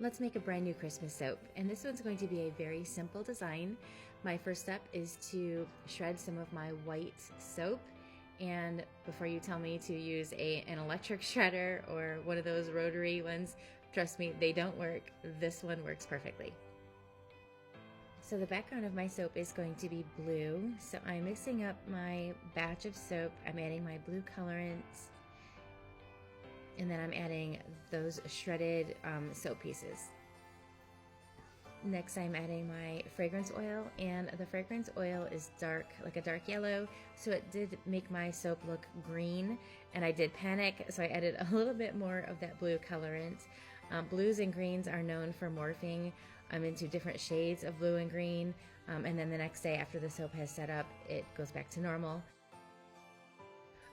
Let's make a brand new Christmas soap, and this one's going to be a very simple design. My first step is to shred some of my white soap, and before you tell me to use an electric shredder or one of those rotary ones, trust me, they don't work. This one works perfectly. So the background of my soap is going to be blue, so I'm mixing up my batch of soap. I'm adding my blue colorants, and then I'm adding those shredded soap pieces. Next, I'm adding my fragrance oil, and the fragrance oil is dark, like a dark yellow, so it did make my soap look green, and I did panic, so I added a little bit more of that blue colorant. Blues and greens are known for morphing into different shades of blue and green, and then the next day after the soap has set up, it goes back to normal.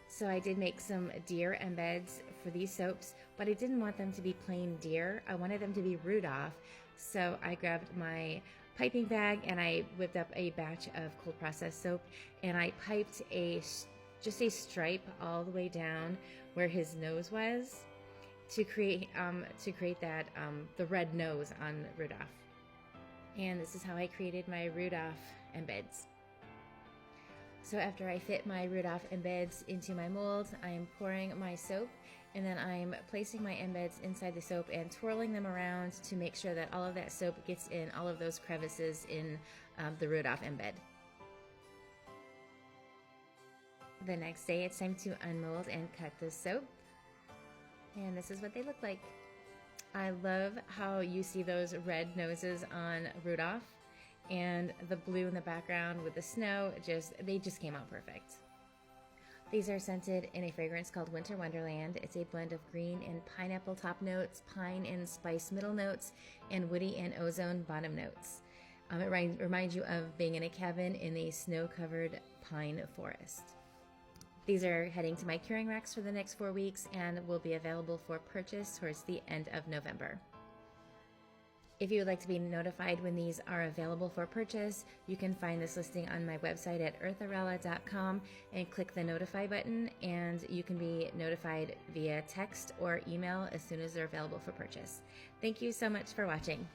So I did make some deer embeds for these soaps, but I didn't want them to be plain deer. I wanted them to be Rudolph. So I grabbed my piping bag and I whipped up a batch of cold processed soap, and I piped just a stripe all the way down where his nose was to create that the red nose on Rudolph. And this is how I created my Rudolph embeds. So after I fit my Rudolph embeds into my mold, I am pouring my soap, and then I'm placing my embeds inside the soap and twirling them around to make sure that all of that soap gets in all of those crevices in the Rudolph embed. The next day, it's time to unmold and cut the soap. And this is what they look like. I love how you see those red noses on Rudolph, and the blue in the background with the snow, they just came out perfect. These are scented in a fragrance called Winter Wonderland. It's a blend of green and pineapple top notes, pine and spice middle notes, and woody and ozone bottom notes. It reminds you of being in a cabin in a snow-covered pine forest. These are heading to my curing racks for the next 4 weeks and will be available for purchase towards the end of November. If you would like to be notified when these are available for purchase, you can find this listing on my website at eartherella.com and click the notify button, and you can be notified via text or email as soon as they're available for purchase. Thank you so much for watching.